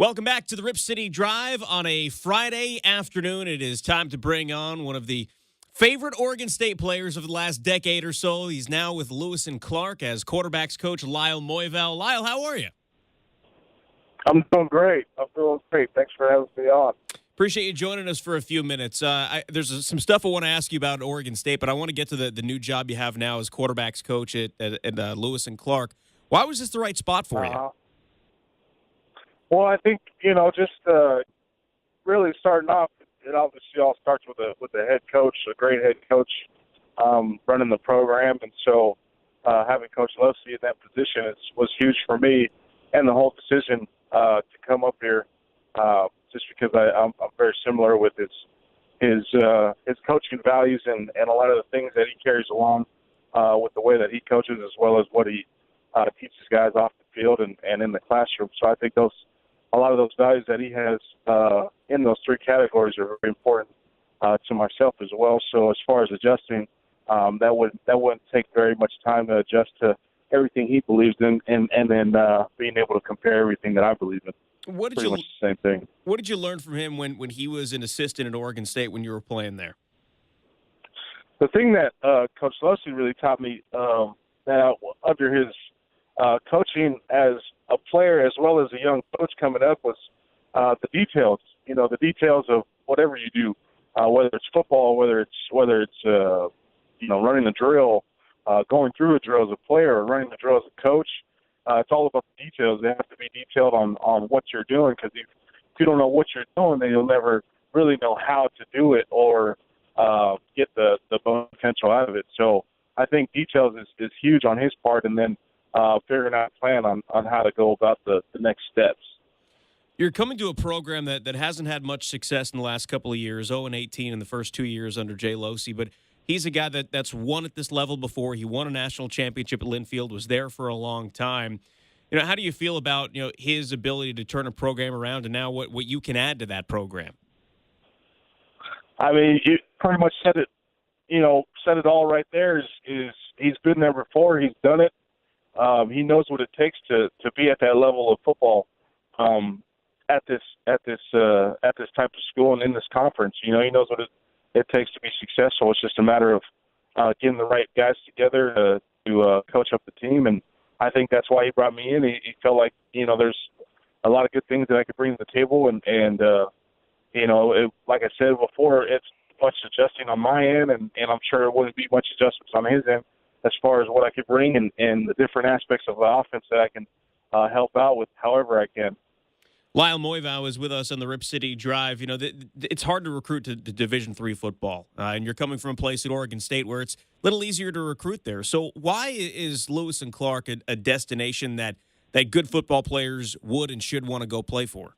Welcome back to the Rip City Drive on a Friday afternoon. It is time to bring on one of the favorite Oregon State players of the last decade or so. He's now with Lewis and Clark as quarterbacks coach, Lyle Moevao. Lyle, how are you? I'm doing great. Thanks for having me on. Appreciate you joining us for a few minutes. There's some stuff I want to ask you about Oregon State, but I want to get to the new job you have now as quarterbacks coach at Lewis and Clark. Why was this the right spot for you? Well, I think, just really starting off, it obviously all starts with a head coach, a great head coach running the program. And so having Coach Losey in that position was huge for me and the whole decision to come up here just because I'm very similar with his coaching values and a lot of the things that he carries along with the way that he coaches as well as what he teaches guys off the field and in the classroom. So I think a lot of those values that he has in those three categories are very important to myself as well. So as far as adjusting, that wouldn't take very much time to adjust to everything he believes in, and then being able to compare everything that I believe in. Pretty much the same thing. What did you learn from him when he was an assistant at Oregon State when you were playing there? The thing that Coach Losey really taught me now under his coaching as a player as well as a young coach coming up was the details. The details of whatever you do, whether it's football, whether it's running the drill, going through a drill as a player, or running the drill as a coach. It's all about the details. They have to be detailed on what you're doing, because if you don't know what you're doing, then you'll never really know how to do it or get the potential out of it. So I think details is huge on his part, and then figuring out a plan on how to go about the next steps. You're coming to a program that hasn't had much success in the last couple of years, 0-18 in the first 2 years under Jay Losey, but he's a guy that's won at this level before. He won a national championship at Linfield, was there for a long time. How do you feel about his ability to turn a program around, and now what you can add to that program? I mean, you pretty much said it. Said it all right there. Is he's been there before? He's done it. He knows what it takes to be at that level of football at this type of school and in this conference. He knows what it takes to be successful. It's just a matter of getting the right guys together to coach up the team, and I think that's why he brought me in. He felt like there's a lot of good things that I could bring to the table, and like I said before, it's much adjusting on my end, and I'm sure it wouldn't be much adjustments on his end as far as what I could bring and the different aspects of the offense that I can help out with however I can. Lyle Moevao is with us on the Rip City Drive. It's hard to recruit to Division III football, and you're coming from a place at Oregon State where it's a little easier to recruit there. So why is Lewis and Clark a destination that good football players would and should want to go play for?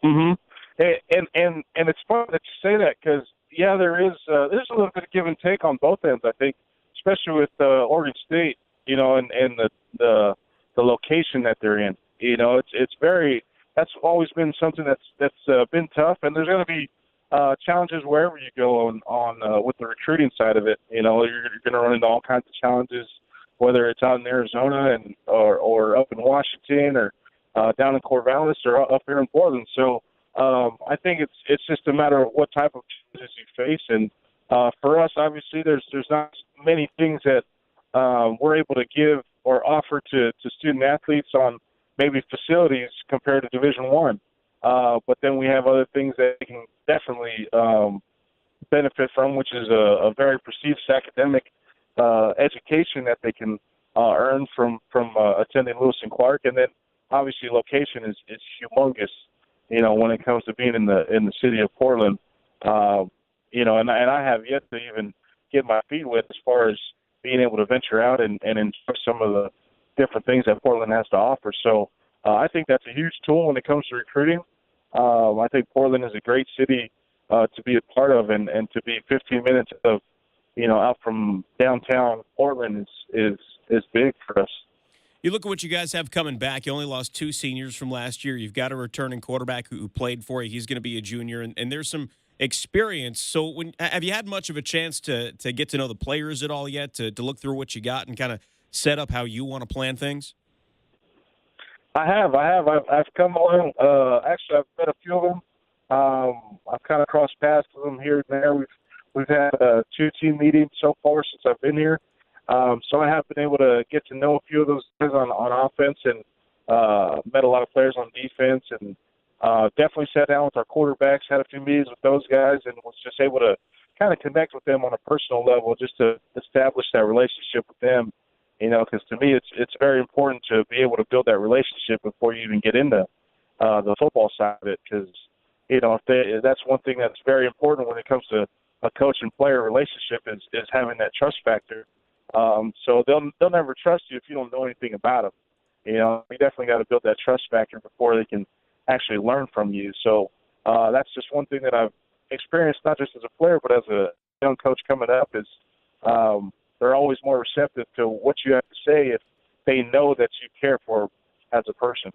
Mm-hmm. And it's fun that you say that because, there's a little bit of give and take on both ends, I think, especially with Oregon State, and the location that they're in. It's very – that's always been something that's been tough, and there's going to be challenges wherever you go on with the recruiting side of it. You're going to run into all kinds of challenges, whether it's out in Arizona or up in Washington or down in Corvallis or up here in Portland. So I think it's just a matter of what type of challenges you face. And for us, obviously, there's not many things that we're able to give or offer to student athletes on maybe facilities compared to Division I. But then we have other things that they can definitely benefit from, which is a very prestigious academic education that they can earn from attending Lewis and Clark. And then obviously location is humongous, when it comes to being in the city of Portland. And I have yet to even get my feet wet as far as being able to venture out and enjoy some of the different things that Portland has to offer. So I think that's a huge tool when it comes to recruiting. I think Portland is a great city to be a part of, and to be 15 minutes out from downtown Portland is big for us. You look at what you guys have coming back. You only lost 2 seniors from last year. You've got a returning quarterback who played for you. He's going to be a junior, and there's some experience. So have you had much of a chance to get to know the players at all yet, to look through what you got and kind of set up how you want to plan things? I've come along. Actually, I've met a few of them. I've kind of crossed paths with them here and there. We've had 2 team meetings so far since I've been here. So I have been able to get to know a few of those guys on offense, and met a lot of players on defense, and definitely sat down with our quarterbacks, had a few meetings with those guys, and was just able to kind of connect with them on a personal level, just to establish that relationship with them. Because to me, it's very important to be able to build that relationship before you even get into the football side of it. Because that's one thing that's very important when it comes to a coach and player relationship is having that trust factor. So they'll never trust you if you don't know anything about them. You definitely got to build that trust factor before they can actually learn from you. So that's just one thing that I've experienced, not just as a player, but as a young coach coming up, is they're always more receptive to what you have to say if they know that you care for as a person.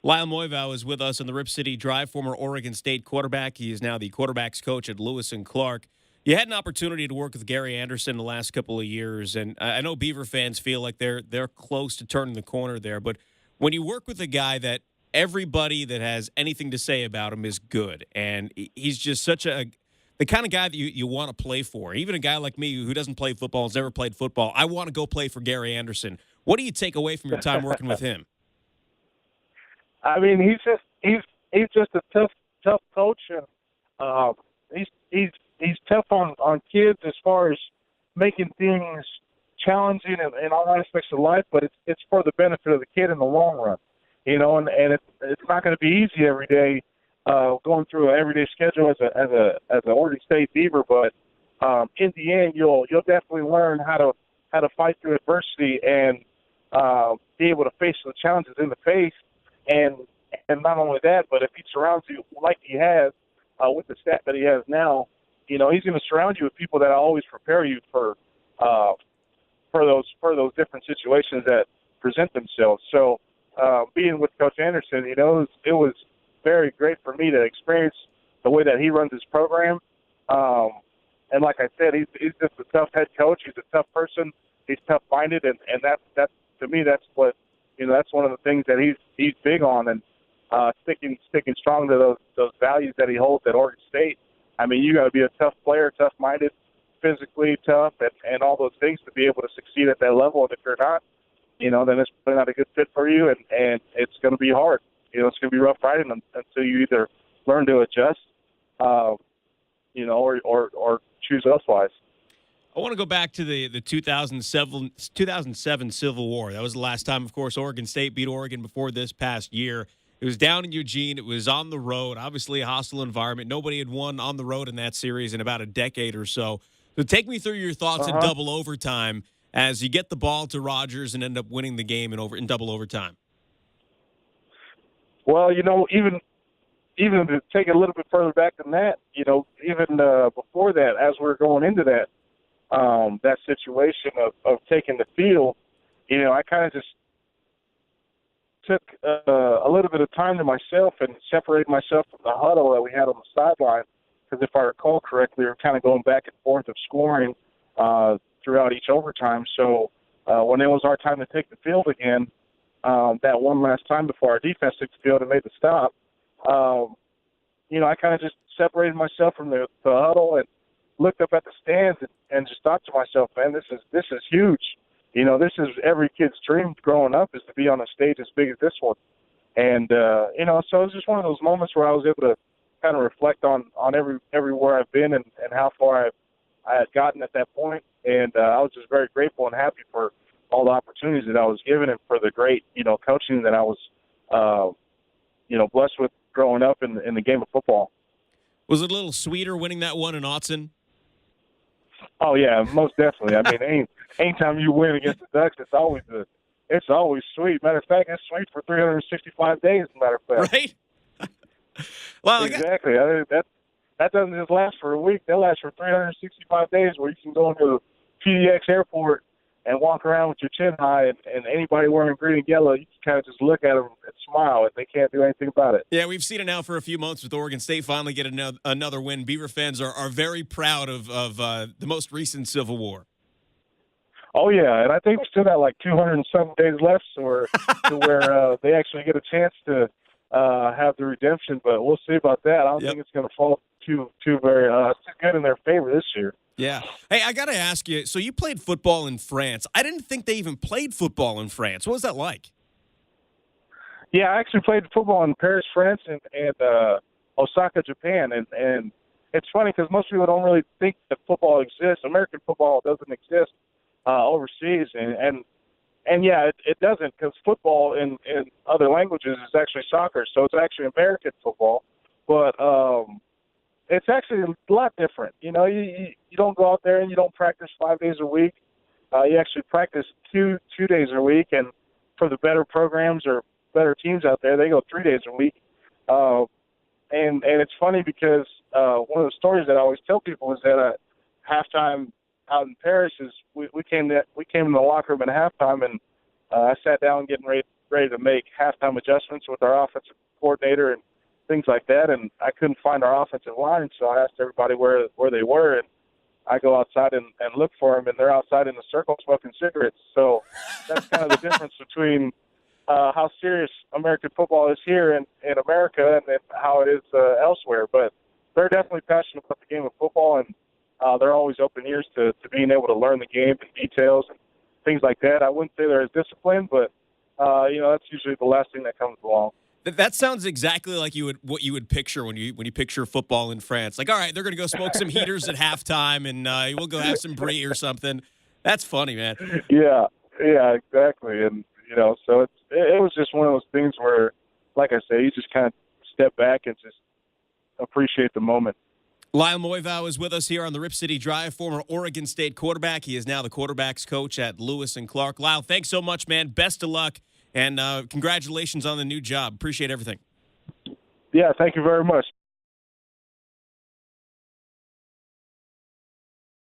Lyle Moevao is with us on the Rip City Drive, former Oregon State quarterback. He is now the quarterback's coach at Lewis and Clark. You had an opportunity to work with Gary Anderson the last couple of years, and I know Beaver fans feel like they're close to turning the corner there. But when you work with a guy that everybody that has anything to say about him is good, and he's just such the kind of guy that you want to play for. Even a guy like me who doesn't play football, has never played football, I want to go play for Gary Anderson. What do you take away from your time working with him? I mean, he's just a tough coach, and he's tough on kids as far as making things challenging in all aspects of life. But it's for the benefit of the kid in the long run, and it's not going to be easy every day going through an everyday schedule as an Oregon State Beaver. But in the end, you'll definitely learn how to fight through adversity and be able to face the challenges in the face. And not only that, but if he surrounds you like he has with the staff that he has now, he's going to surround you with people that always prepare you for those different situations that present themselves. So being with Coach Anderson, it was very great for me to experience the way that he runs his program. And like I said, he's just a tough head coach. He's a tough person. He's tough-minded, and that's to me, that's what that's one of the things that he's big on, and sticking strong to those values that he holds at Oregon State. I mean, you got to be a tough player, tough-minded, physically tough, and all those things to be able to succeed at that level. And if you're not, then it's probably not a good fit for you, and it's going to be hard. It's going to be rough riding until you either learn to adjust, or choose elsewise. I want to go back to the 2007 Civil War. That was the last time, of course, Oregon State beat Oregon before this past year. It was down in Eugene. It was on the road, obviously a hostile environment. Nobody had won on the road in that series in about a decade or so. So take me through your thoughts in double overtime as you get the ball to Rodgers and end up winning the game in double overtime. Well, even to take it a little bit further back than that, even before that, as we were going into that situation of taking the field, I kind of just took a little bit of time to myself and separated myself from the huddle that we had on the sideline. Because if I recall correctly, we were kind of going back and forth of scoring throughout each overtime. So when it was our time to take the field again, that one last time before our defense took the field and made the stop, I kind of just separated myself from the huddle and looked up at the stands and just thought to myself, man, this is huge. This is every kid's dream growing up, is to be on a stage as big as this one. And, so it was just one of those moments where I was able to kind of reflect on everywhere I've been and how far I had gotten at that point. And I was just very grateful and happy for all the opportunities that I was given and for the great, coaching that I was, blessed with growing up in the game of football. Was it a little sweeter winning that one in Autzen? Oh yeah, most definitely. I mean, anytime you win against the Ducks, it's always sweet. Matter of fact, it's sweet for 365 days. Matter of fact, right? Well, exactly. That doesn't just last for a week. That lasts for 365 days, where you can go into PDX Airport and walk around with your chin high, and anybody wearing green and yellow, you can kind of just look at them and smile, and they can't do anything about it. Yeah, we've seen it now for a few months with Oregon State finally get another win. Beaver fans are very proud of the most recent Civil War. Oh yeah, and I think we still got like 200 and some days left, or to where they actually get a chance to have the redemption. But we'll see about that. I don't think it's going to fall too very too good in their favor this year. Yeah. Hey, I got to ask you. So you played football in France. I didn't think they even played football in France. What was that like? Yeah, I actually played football in Paris, France, and Osaka, Japan, and it's funny because most people don't really think that football exists. American football doesn't exist overseas, and yeah, it doesn't, because football in other languages is actually soccer, so it's actually American football, but it's actually a lot different. You know, you don't go out there and you don't practice 5 days a week. You actually practice two days a week, and for the better programs or better teams out there, they go 3 days a week. And it's funny because one of the stories that I always tell people is that halftime out in Paris is we came in the locker room at halftime, and I sat down getting ready to make halftime adjustments with our offensive coordinator and things like that, and I couldn't find our offensive line, so I asked everybody where they were, and I go outside and look for them, and they're outside in the circle smoking cigarettes. So that's kind of the difference between how serious American football is here in America and how it is elsewhere. But they're definitely passionate about the game of football, and they're always open ears to being able to learn the game, the details, and things like that. I wouldn't say they're as disciplined, but that's usually the last thing that comes along. That sounds exactly like what you would picture when you picture football in France. Like, all right, they're going to go smoke some heaters at halftime, and we'll go have some brie or something. That's funny, man. Yeah, exactly. And so it was just one of those things where, like I say, you just kind of step back and just appreciate the moment. Lyle Moevao is with us here on the Rip City Drive, former Oregon State quarterback. He is now the quarterback's coach at Lewis and Clark. Lyle, thanks so much, man. Best of luck, and congratulations on the new job. Appreciate everything. Yeah, thank you very much.